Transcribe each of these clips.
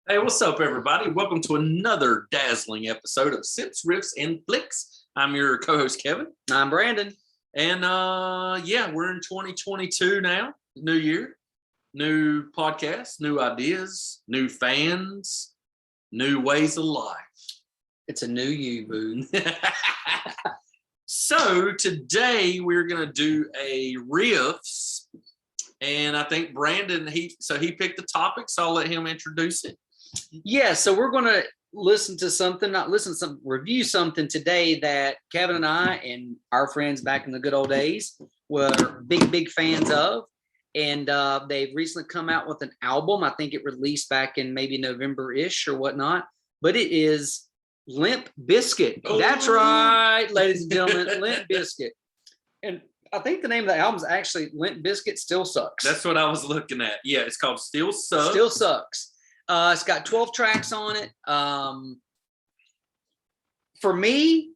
Hey, what's up, everybody? Welcome to another dazzling episode of Sips, Riffs N Flix. I'm your co-host, Kevin. I'm Brandon. And yeah, we're in 2022 now. New year, new podcasts, new ideas, new fans, new ways of life. It's a new you, boo. So today we're going to do a riffs. And I think Brandon, he picked the topic, so I'll let him introduce it. Yeah, so we're going to review something today that Kevin and I and our friends back in the good old days were big fans of. And they've recently come out with an album. I think it released back in maybe November-ish or whatnot. But it is Limp Bizkit. Oh. That's right, ladies and gentlemen, Limp Bizkit. And I think the name of the album is actually Limp Bizkit Still Sucks. That's what I was looking at. Yeah, it's called Still Sucks. Still Sucks. It's got 12 tracks on it. For me,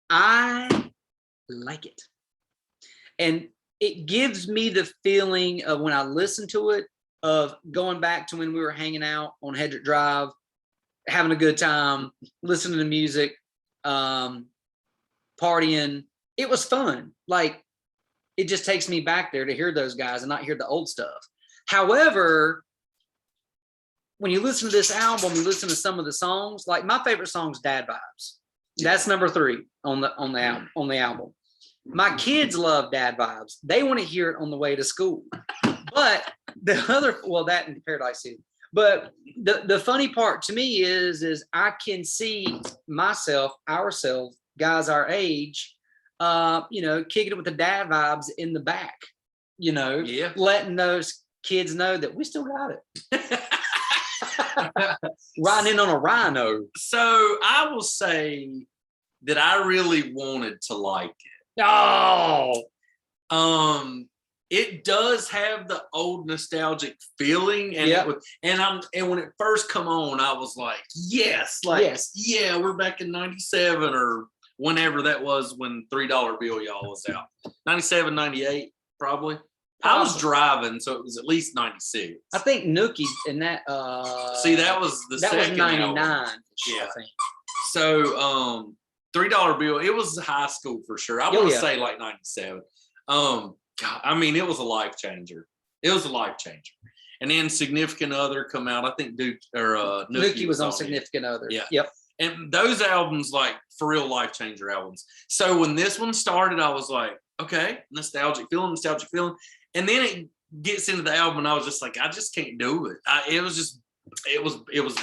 I like it. And it gives me the feeling of when I listen to it, of going back to when we were hanging out on Hedrick Drive, having a good time, listening to music, partying. It was fun. Like, it just takes me back there to hear those guys and not hear the old stuff. However, when you listen to this album, you listen to some of the songs. Like, my favorite song is Dad Vibes. That's number 3 on the album. My kids love Dad Vibes. They want to hear it on the way to school. But the other, well, that and Paradise City. But the funny part to me is I can see ourselves, guys our age, kicking it with the Dad Vibes in the back, letting those kids know that we still got it. Riding in on a rhino. So I will say that I really wanted to like it. Oh, it does have the old nostalgic feeling, and yep. And when it first come on, I was like, yes, yeah, we're back in '97 or whenever that was when $3 bill y'all was out. 97, 98, probably. I was driving, so it was at least 96. I think Nookie in that. See, that was the second. That was 99. Yeah. I think. So, $3 bill. It was high school for sure. I want to say like 97. God, I mean, it was a life changer. It was a life changer. And then Significant Other come out. I think Nookie was on Significant Other. Yeah. Yep. And those albums, like, for real life changer albums. So when this one started, I was like, okay, nostalgic feeling. And then it gets into the album, and I was just like, I just can't do it. It was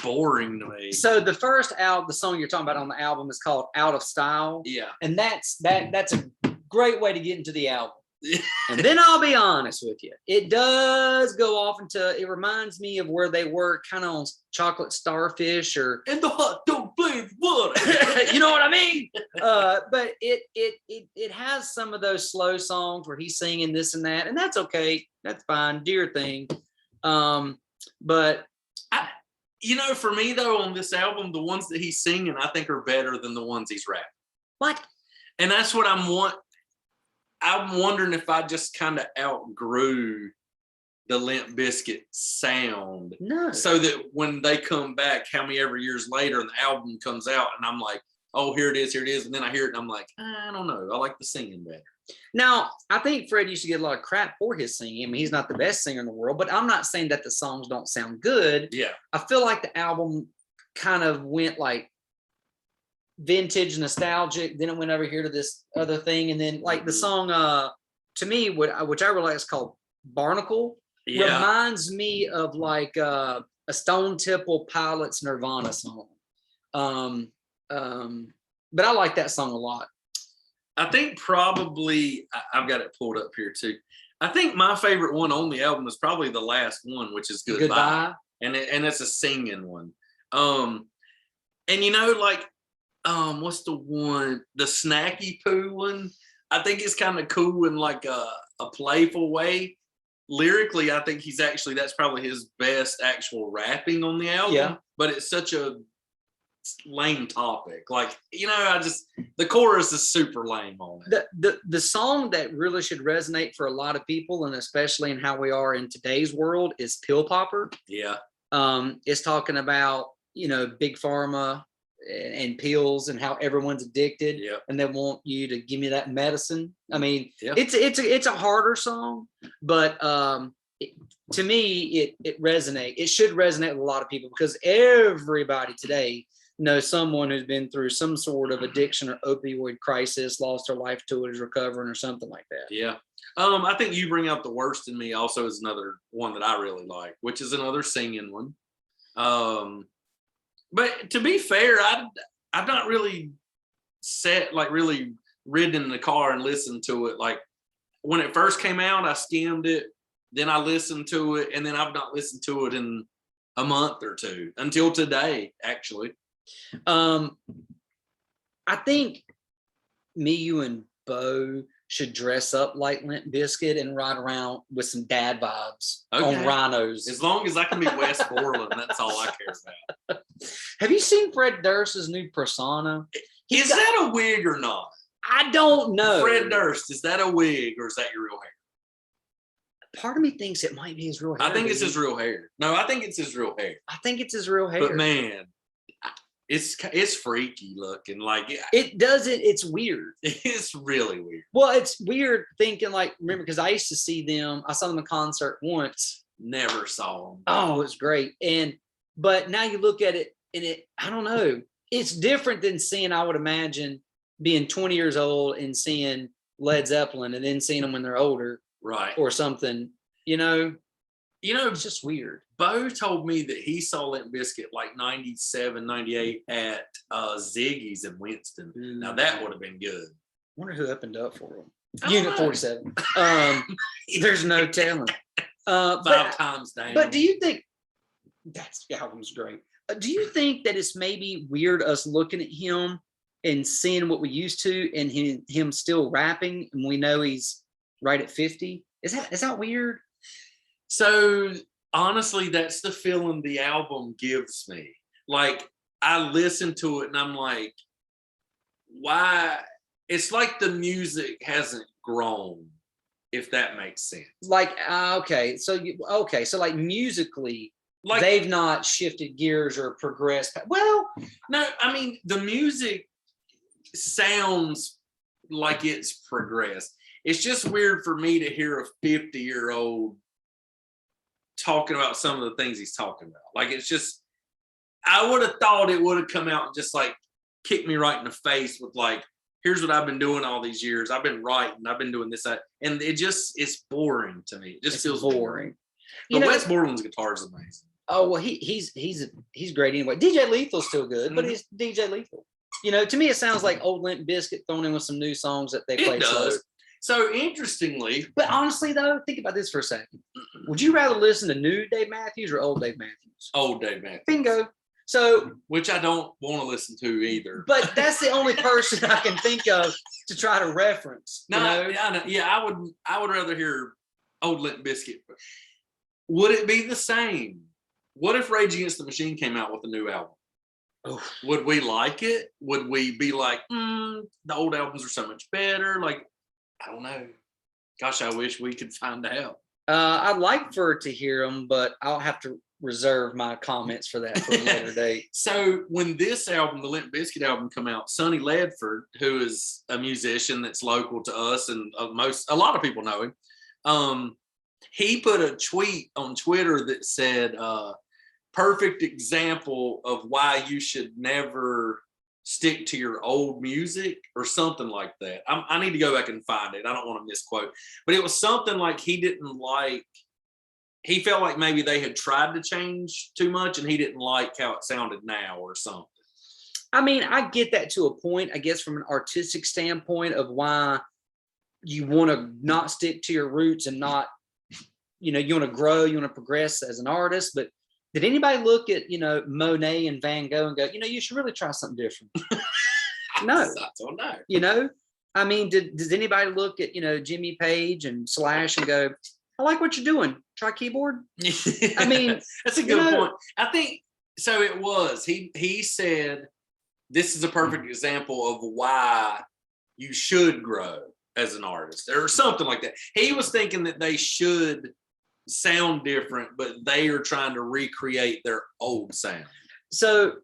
boring to me. So the first the song you're talking about on the album is called Out of Style. Yeah. And that's a great way to get into the album. And then I'll be honest with you, it does go off it reminds me of where they were kind of on Chocolate Starfish or and the hot don't blame water. You know what I mean? But it has some of those slow songs where he's singing this and that, and that's okay, that's fine, do your thing. But for me though, on this album, the ones that he's singing I think are better than the ones he's rapping. What? And that's what I'm wondering if I just kind of outgrew the Limp Bizkit sound. No. So that when they come back, how many ever years later, and the album comes out, and I'm like, oh, here it is. And then I hear it, and I'm like, I don't know. I like the singing better. Now, I think Fred used to get a lot of crap for his singing. I mean, he's not the best singer in the world, but I'm not saying that the songs don't sound good. Yeah. I feel like the album kind of went like vintage nostalgic, then it went over here to this other thing, and then like the song to me which I really like is called Barnacle. Reminds me of like a Stone Temple Pilots Nirvana song. But I like that song a lot. I think probably I've got it pulled up here too. I think my favorite one on the album is probably the last one, which is Goodbye. And it's a singing one. And like what's the one? The Snacky Poo one. I think it's kind of cool in like a playful way. Lyrically, I think that's probably his best actual rapping on the album. Yeah. But it's such a lame topic. Like, the chorus is super lame on it. The song that really should resonate for a lot of people, and especially in how we are in today's world, is Pill Popper. Yeah. It's talking about, big pharma and pills and how everyone's addicted, and they want you to give me that medicine. I mean, it's a harder song, but to me, it resonates. It should resonate with a lot of people because everybody today knows someone who's been through some sort of addiction or opioid crisis, lost their life to it, is recovering or something like that. Yeah. I think You Bring Out the Worst in Me also is another one that I really like, which is another singing one. But to be fair, I've not really really ridden in the car and listened to it. Like when it first came out, I skimmed it, then I listened to it, and then I've not listened to it in a month or two until today, actually. I think me, you, and Bo should dress up like Limp Bizkit and ride around with some dad vibes on rhinos. As long as I can be Wes Borland, that's all I care about. Have you seen Fred Durst's new persona? Is that a wig or not? I don't know. Fred Durst, is that a wig or is that your real hair? Part of me thinks it might be his real hair. I think it's his real hair. No, I think it's his real hair. I think it's his real hair. But man, it's freaky looking. Like it doesn't. It's weird. It's really weird. Well, it's weird thinking remember because I used to see them. I saw them in concert once. Never saw them. Oh, it's great. But now you look at it and I don't know. It's different than seeing, I would imagine, being 20 years old and seeing Led Zeppelin and then seeing them when they're older. Right. Or something, it's just weird. Bo told me that he saw Limp Bizkit 97, 98 at Ziggy's in Winston. Now that would have been good. Wonder who opened up for him. Unit 47. There's no telling. 5 times down. But do you think the album's great? Do you think that it's maybe weird us looking at him and seeing what we used to and him still rapping and we know he's right at 50? Is that weird? So honestly, that's the feeling the album gives me. Like I listen to it and I'm like, why? It's like the music hasn't grown, if that makes sense. So like musically, they've not shifted gears or progressed. Well, no, I mean the music sounds like it's progressed. It's just weird for me to hear a 50-year-old talking about some of the things he's talking about. Like it's just, I would have thought it would have come out and just kicked me right in the face with here's what I've been doing all these years. I've been writing, I've been doing this, that, and it's boring to me. It just feels boring. But Wes Borland's guitar is amazing. Oh well, he's great anyway. DJ Lethal's still good, but he's DJ Lethal. To me, it sounds like old Limp Bizkit thrown in with some new songs that they play slow. So interestingly, but honestly though, think about this for a second. Would you rather listen to new Dave Matthews or old Dave Matthews? Old Dave Matthews. Bingo. So, which I don't want to listen to either. But that's the only person I can think of to try to reference. I would rather hear old Limp Bizkit. Would it be the same? What if Rage Against the Machine came out with a new album? Oh. Would we like it? Would we be like, the old albums are so much better? I don't know. Gosh, I wish we could find out. I'd like for to hear them, but I'll have to reserve my comments for that for a later date. So when this album, the Limp Bizkit album, come out, Sonny Ledford, who is a musician that's local to us and a lot of people know him, he put a tweet on Twitter that said, perfect example of why you should never stick to your old music or something like that. I need to go back and find it. I don't want to misquote, but it was something like he felt like maybe they had tried to change too much and he didn't like how it sounded now or something. I mean, I get that to a point, I guess, from an artistic standpoint of why you want to not stick to your roots and not, you want to grow, you want to progress as an artist. But did anybody look at, Monet and Van Gogh and go, you should really try something different? No. I don't know. I mean, does anybody look at, Jimmy Page and Slash and go, I like what you're doing. Try keyboard. I mean, that's a good point. I think so. It was, he said, this is a perfect example of why you should grow as an artist or something like that. He was thinking that they should sound different, but they are trying to recreate their old sound. So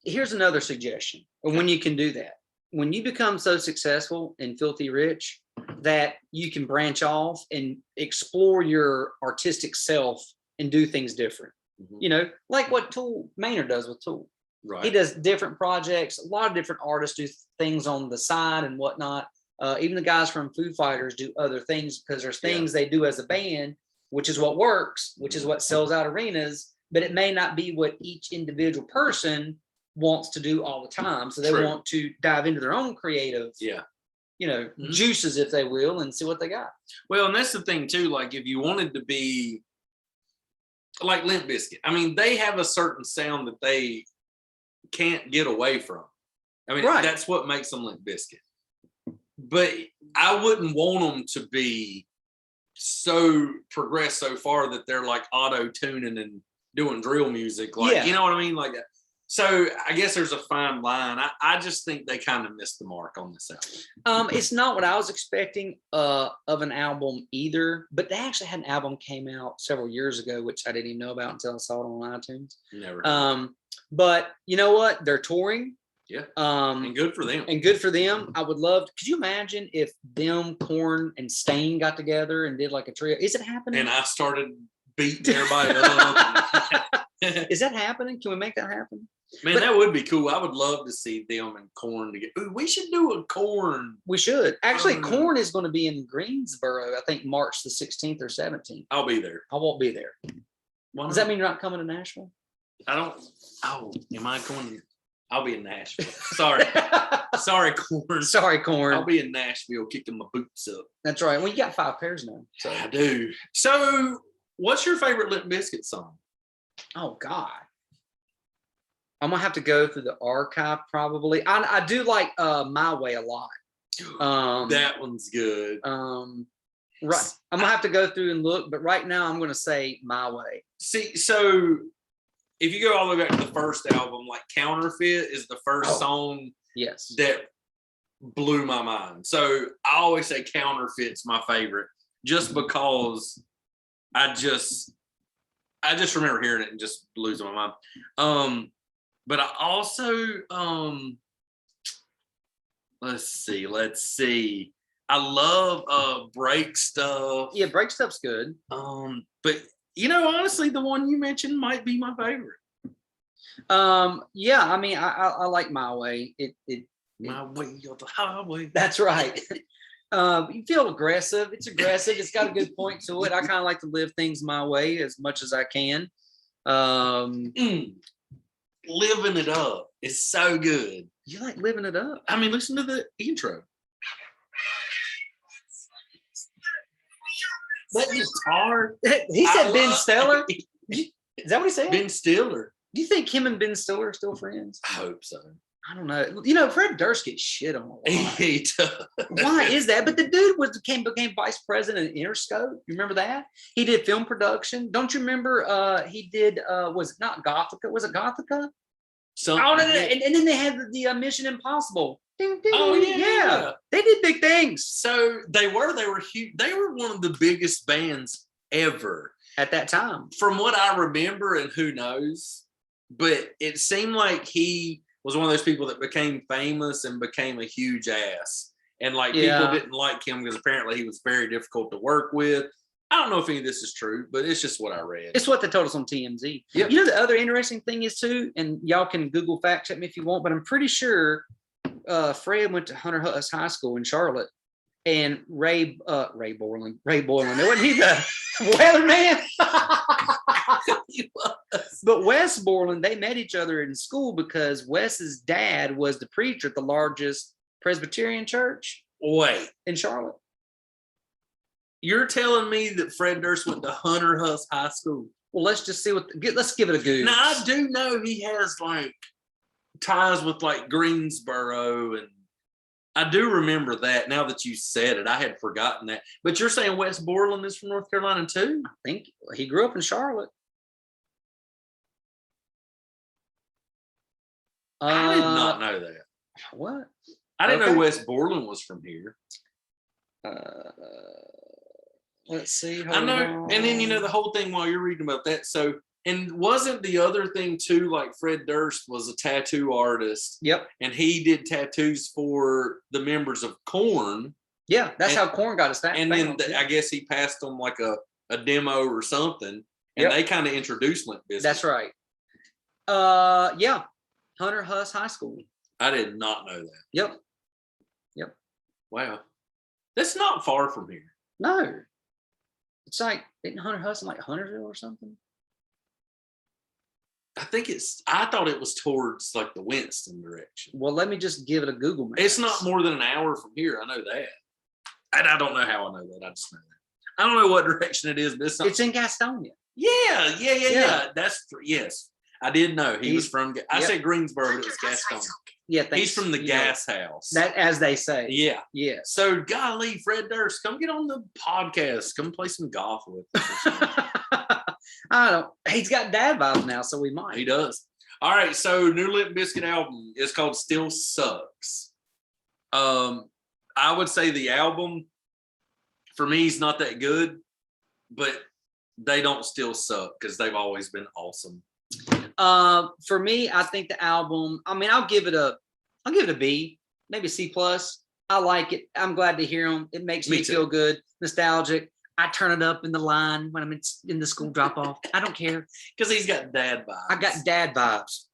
here's another suggestion when you can do that. When you become so successful and filthy rich that you can branch off and explore your artistic self and do things different. You know, like what Tool Maynard does with Tool. Right. He does different projects. A lot of different artists do things on the side and whatnot. Even the guys from Foo Fighters do other things because there's things they do as a band, which is what works, which is what sells out arenas, but it may not be what each individual person wants to do all the time. So they want to dive into their own creative, you know, juices, if they will, and see what they got. Well, and that's the thing too. Like if you wanted to be like Limp Bizkit, I mean, they have a certain sound that they can't get away from. I mean, that's what makes them Limp Bizkit. But I wouldn't want them to be so progressed so far that they're like auto tuning and doing drill music. Like, you know what I mean? Like that. So I guess there's a fine line. I just think they kind of missed the mark on this album. It's not what I was expecting of an album either, but they actually had an album came out several years ago, which I didn't even know about until I saw it on iTunes. Never. But you know what? They're touring. Yeah. And good for them. And good for them. I would love. Could you imagine if them, Korn, and Stain got together and did like a trio? Is it happening? And I started beating everybody up. Is that happening? Can we make that happen? Man, that would be cool. I would love to see them and Korn together. Ooh, we should do a Korn. We should. Actually, Korn is going to be in Greensboro, I think March the 16th or 17th. I'll be there. I won't be there. Does that mean you're not coming to Nashville? I don't. Oh, am I going? I'll be in Nashville. Sorry. Sorry, Korn. Sorry, Korn. I'll be in Nashville kicking my boots up. That's right. Well, you got 5 pairs now. So. I do. So, what's your favorite Limp Bizkit song? Oh, God. I'm going to have to go through the archive probably. I do like My Way a lot. That one's good. Right. I'm going to have to go through and look, but right now I'm going to say My Way. See, so if you go all the way back to the first album, like Counterfeit is the first song that blew my mind. So I always say Counterfeit's my favorite just because I just remember hearing it and just losing my mind. But I also let's see. I love Break Stuff. Yeah, Break Stuff's good. But you know, honestly, the one you mentioned might be my favorite. Yeah, I mean, I like My Way. My way or the highway. That's right. You feel aggressive. It's aggressive. It's got a good point to it. I kind of like to live things my way as much as I can. Living it up is so good. You like living it up? I mean, listen to the intro. That guitar. He said Ben Stiller. Is that what he said? Ben Stiller. Do you think him and Ben Stiller are still friends? I hope so. I don't know. You know, Fred Durst gets shit on a lot. He does. Why is that? But the dude became vice president of Interscope. You remember that? He did film production. Don't you remember? He did. Was it not Gothica? Was it Gothica? And then they had the Mission Impossible. Oh yeah. They did big things. So they were huge. They were one of the biggest bands ever at that time, from what I remember, and who knows. But it seemed like he was one of those people that became famous and became a huge ass. And like people didn't like him because apparently he was very difficult to work with. I don't know if any of this is true, but it's just what I read. It's what they told us on TMZ. Yep. You know, the other interesting thing is too, and y'all can Google fact check me if you want, but I'm pretty sure Fred went to Hunter Huss High School in Charlotte, and Ray Boylan, wasn't he the weatherman? He was. But Wes Borland, they met each other in school because Wes's dad was the preacher at the largest Presbyterian church. Wait, in Charlotte. You're telling me that Fred Durst went to Hunter Huss High School? Well, let's just see let's give it a Google. Now I do know he has like ties with like Greensboro, and I do remember that. Now that you said it, I had forgotten that. But you're saying Wes Borland is from North Carolina too? I think he grew up in Charlotte. I did not know that. What? I didn't know Wes Borland was from here. Let's see. I know. And then, the whole thing while you're reading about that. So, and wasn't the other thing too, like Fred Durst was a tattoo artist. Yep. And he did tattoos for the members of Korn. Yeah, that's how Korn got his tattoo. And then I guess he passed them like a demo or something. And they kind of introduced Limp Bizkit. That's right. Yeah. Hunter Huss High School. I did not know that. Yep. Wow. That's not far from here. No. It's like, isn't Hunter Huss in like Huntersville or something? I thought it was towards like the Winston direction. Well, let me just give it a Google map. It's not more than an hour from here. I know that. And I don't know how I know that. I just know that. I don't know what direction it is, but it's in Gastonia. Yeah. That's yes. I did know he was from. I said Greensboro, but it was Gastonia. Yeah, he's from the gas house. That, as they say. Yeah. So, golly, Fred Durst, come get on the podcast. Come play some golf with us. I don't. He's got dad vibes now, so we might. He does. All right. So, new Limp Bizkit album is called Still Sucks. I would say the album for me is not that good, but they don't still suck because they've always been awesome. For me, I think the album, I mean, I'll give it a B, maybe a C plus. I like it. I'm glad to hear them. It makes me feel good, nostalgic. I turn it up in the line when I'm in the school drop off. I don't care. Because he's got dad vibes. I got dad vibes.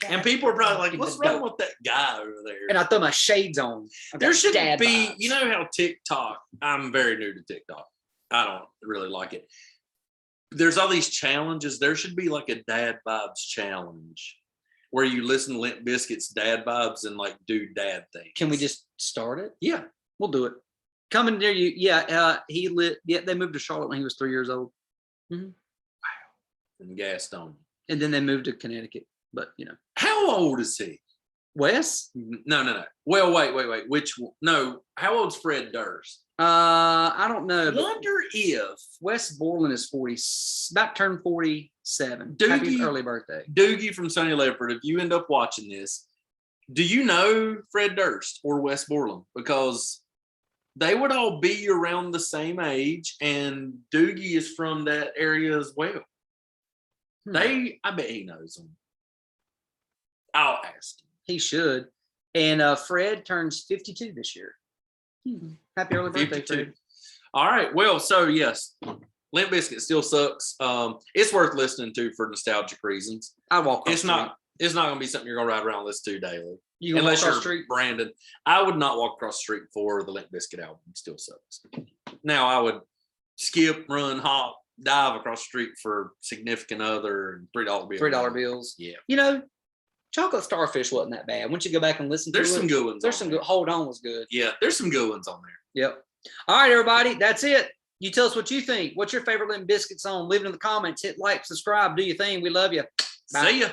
And people are probably like, what's wrong with that guy over there? And I throw my shades on. There should be, you know how TikTok, I'm very new to TikTok. I don't really like it. There's all these challenges. There should be like a dad vibes challenge where you listen to Limp Bizkit's dad vibes and like do dad things. Can we just start it? Yeah, we'll do it. Coming near you. Yeah. They moved to Charlotte when he was 3 years old. Mm-hmm. Wow. In Gastonia. And then they moved to Connecticut. But how old is he? Wes? No. Well, wait. Which one? No. How old's Fred Durst? I don't know. Wonder if Wes Borland is 40, about turned 47. Doogie, Happy early birthday. Doogie from Sonny Leopard. If you end up watching this, do you know Fred Durst or Wes Borland? Because they would all be around the same age, and Doogie is from that area as well. I bet he knows them. I'll ask him. He should. And Fred turns 52 this year. Happy early birthday, 52. Fred. All right. Well, so yes, Limp Bizkit Still Sucks. It's worth listening to for nostalgic reasons. I walk. It's not going to be something you're going to ride around and listen to daily. You unless walk you're street? Brandon. I would not walk across the street for the Limp Bizkit album. Still Sucks. Now I would skip, run, hop, dive across the street for Significant Other and $3 bills. $3 bills. Yeah. Chocolate Starfish wasn't that bad. Once you go back and listen to it. There's some good ones. There's some good. Hold On was good. Yeah, there's some good ones on there. Yep. All right, everybody. That's it. You tell us what you think. What's your favorite Limp Bizkit song? Leave it in the comments. Hit like, subscribe, do your thing. We love you. Bye. See ya.